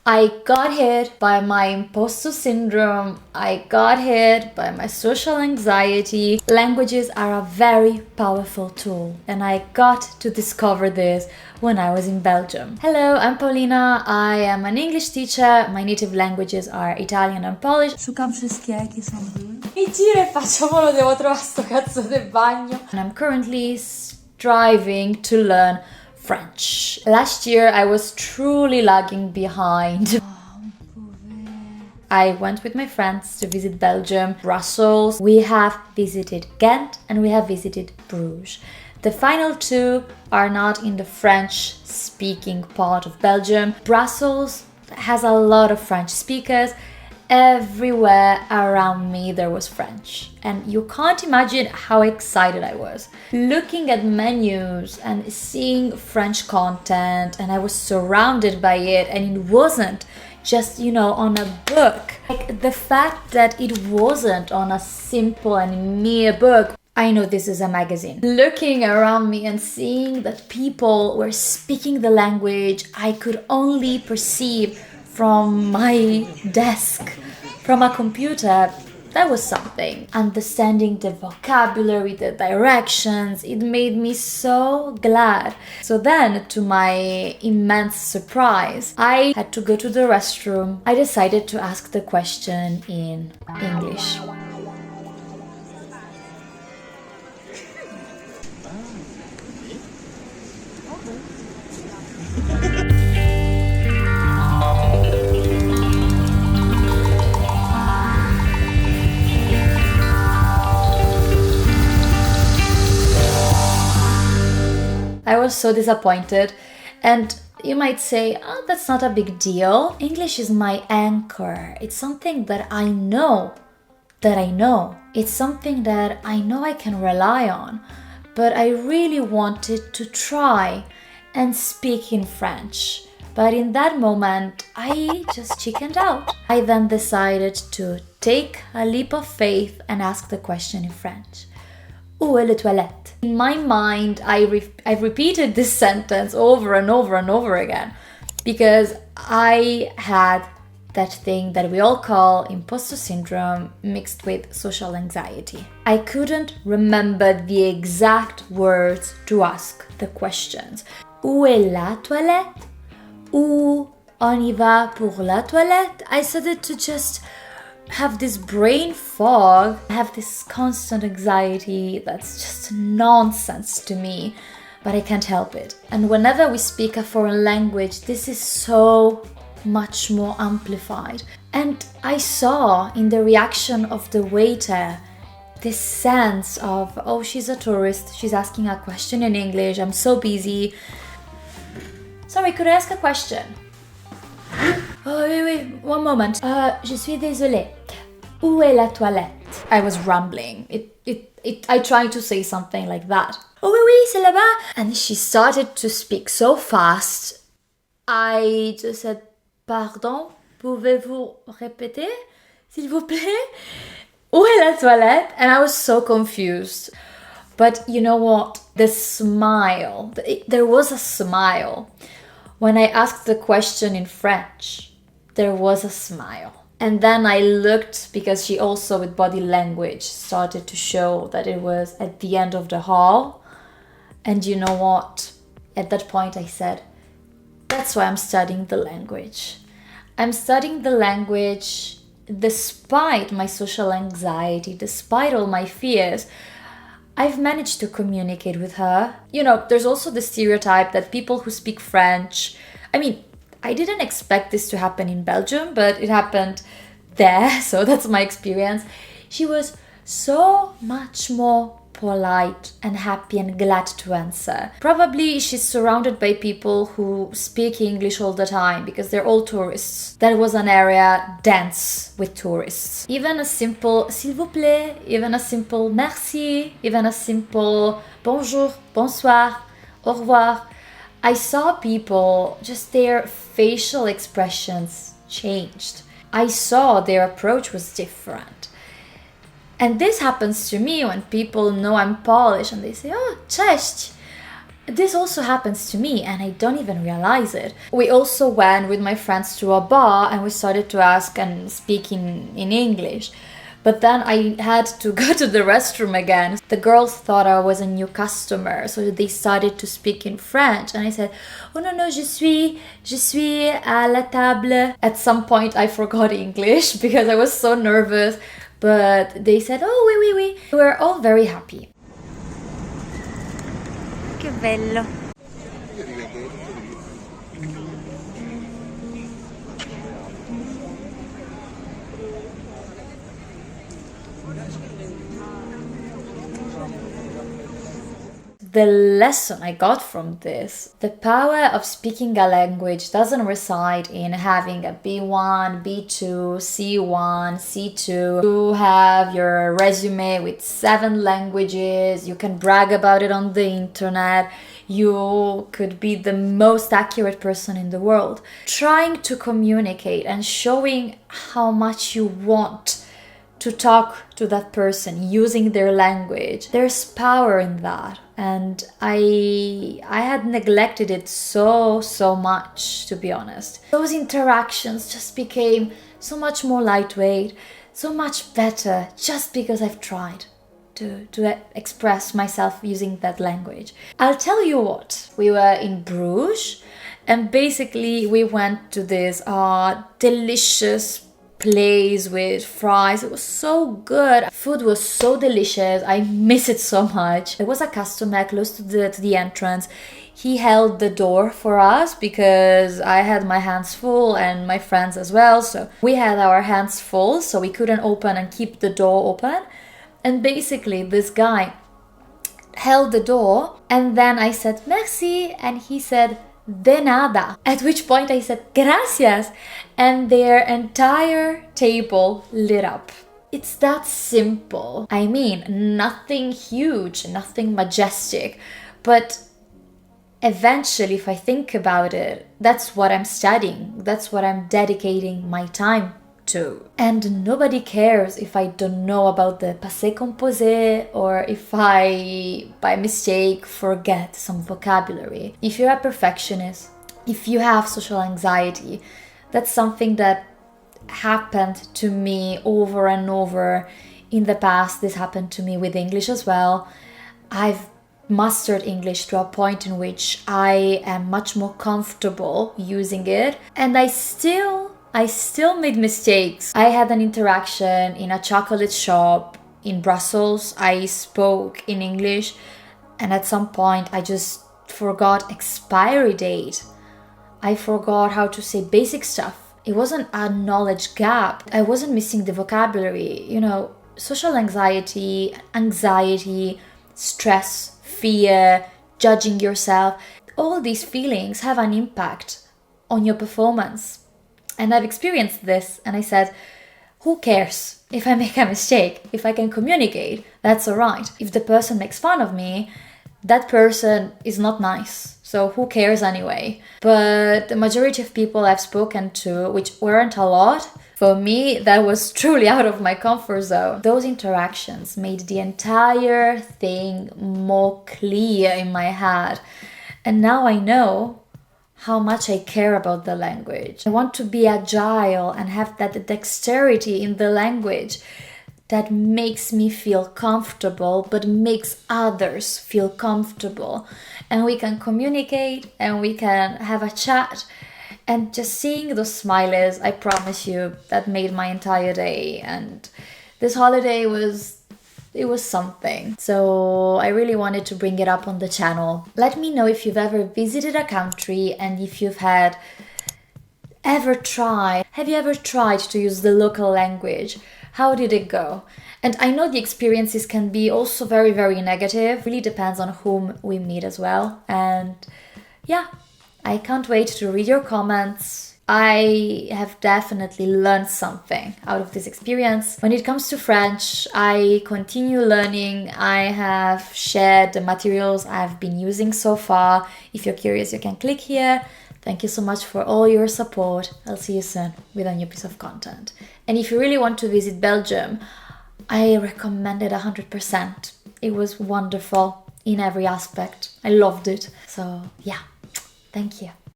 I got hit by my imposter syndrome. I got hit by my social anxiety. Languages are a very powerful tool, and I got to discover this when I was in Belgium. Hello, I'm Paulina. I am an English teacher. My native languages are Italian and Polish. Szukam wszystkie, jakie są były. Mi giro e facciamolo, devo trovare sto cazzo del bagno. And I'm currently striving to learn French. Last year I was truly lagging behind. I went with my friends to visit Belgium, Brussels. We have visited Ghent and we have visited Bruges. The final two are not in the French-speaking part of Belgium. Brussels has a lot of French speakers. Everywhere around me there was French, and you can't imagine how excited I was. Looking at menus and seeing French content, and I was surrounded by it, and it wasn't just, on a book. Like the fact that it wasn't on a simple and mere book. I know this is a magazine. Looking around me and seeing that people were speaking the language I could only perceive from my desk, from a computer, that was something. Understanding the vocabulary, the directions, it made me so glad. So then, to my immense surprise, I had to go to the restroom. I decided to ask the question in English. I was so disappointed, and you might say, oh, that's not a big deal. English is my anchor. It's something that I know. It's something that I know I can rely on. But I really wanted to try and speak in French. But in that moment, I just chickened out. I then decided to take a leap of faith and ask the question in French. Où est les toilettes? In my mind, I've repeated this sentence over and over and over again because I had that thing that we all call imposter syndrome mixed with social anxiety. I couldn't remember the exact words to ask the questions. Où est la toilette? Où on y va pour la toilette? I started to just have this brain fog, have this constant anxiety that's just nonsense to me, but I can't help it. And whenever we speak a foreign language, this is so much more amplified. And I saw in the reaction of the waiter this sense of, oh, she's a tourist, she's asking a question in English, I'm so busy. Sorry, could I ask a question? Oh, oui, one moment. Je suis désolée. Où est la toilette? I was rambling. I tried to say something like that. Oh, oui, c'est là-bas. And she started to speak so fast. I just said, pardon, pouvez-vous répéter, s'il vous plaît? Où est la toilette? And I was so confused. But you know what? The smile. There was a smile. When I asked the question in French, there was a smile. And then I looked, because she also with body language started to show that it was at the end of the hall. And you know what? At that point I said, that's why I'm studying the language. I'm studying the language despite my social anxiety, despite all my fears. I've managed to communicate with her. There's also the stereotype that people who speak French, I didn't expect this to happen in Belgium, but it happened there, so that's my experience. She was so much more polite and happy and glad to answer. Probably she's surrounded by people who speak English all the time because they're all tourists. That was an area dense with tourists. Even a simple s'il vous plaît, even a simple merci, even a simple bonjour, bonsoir, au revoir. I saw people, just their facial expressions changed. I saw their approach was different. And this happens to me when people know I'm Polish and they say, oh, cześć. This also happens to me and I don't even realize it. We also went with my friends to a bar and we started to ask and speak in English. But then I had to go to the restroom again. The girls thought I was a new customer, so they started to speak in French. And I said, oh no, no, je suis à la table. At some point I forgot English because I was so nervous. But they said, oh, oui, oui, oui. We were all very happy. Che bello. The lesson I got from this, the power of speaking a language doesn't reside in having a B1, B2, C1, C2. You have your resume with 7 languages, you can brag about it on the internet, you could be the most accurate person in the world. Trying to communicate and showing how much you want to talk to that person using their language, there's power in that. And I had neglected it so much, to be honest. Those interactions just became so much more lightweight, so much better, just because I've tried to express myself using that language. I'll tell you what, we were in Bruges and basically we went to this delicious place with fries. It was so good. Food was so delicious. I miss it so much. There was a customer close to the entrance. He held the door for us because I had my hands full and my friends as well. So we had our hands full, so we couldn't open and keep the door open. And basically this guy held the door and then I said merci and he said de nada. At which point I said gracias and their entire table lit up. It's that simple. I mean, nothing huge, nothing majestic, but eventually, if I think about it, that's what I'm studying. That's what I'm dedicating my time to. And nobody cares if I don't know about the passé composé or if I, by mistake, forget some vocabulary. If you're a perfectionist, if you have social anxiety, that's something that happened to me over and over in the past. This happened to me with English as well. I've mastered English to a point in which I am much more comfortable using it, and I still made mistakes. I had an interaction in a chocolate shop in Brussels. I spoke in English and at some point I just forgot expiry date. I forgot how to say basic stuff. It wasn't a knowledge gap. I wasn't missing the vocabulary. You know, social anxiety, stress, fear, judging yourself, all these feelings have an impact on your performance. And I've experienced this and I said, who cares if I make a mistake? If I can communicate, that's alright. If the person makes fun of me, that person is not nice. So who cares anyway? But the majority of people I've spoken to, which weren't a lot, for me, that was truly out of my comfort zone. Those interactions made the entire thing more clear in my head. And now I know how much I care about the language. I want to be agile and have that dexterity in the language that makes me feel comfortable but makes others feel comfortable. And we can communicate and we can have a chat. And just seeing those smiles, I promise you, that made my entire day. And this holiday was something. So I really wanted to bring it up on the channel. Let me know if you've ever visited a country and if you've have you ever tried to use the local language? How did it go? And I know the experiences can be also very, very negative. It really depends on whom we meet as well. And yeah, I can't wait to read your comments. I have definitely learned something out of this experience. When it comes to French, I continue learning. I have shared the materials I've been using so far. If you're curious, you can click here. Thank you so much for all your support. I'll see you soon with a new piece of content. And if you really want to visit Belgium, I recommend it 100%. It was wonderful. in every aspect. I loved it. So yeah, thank you.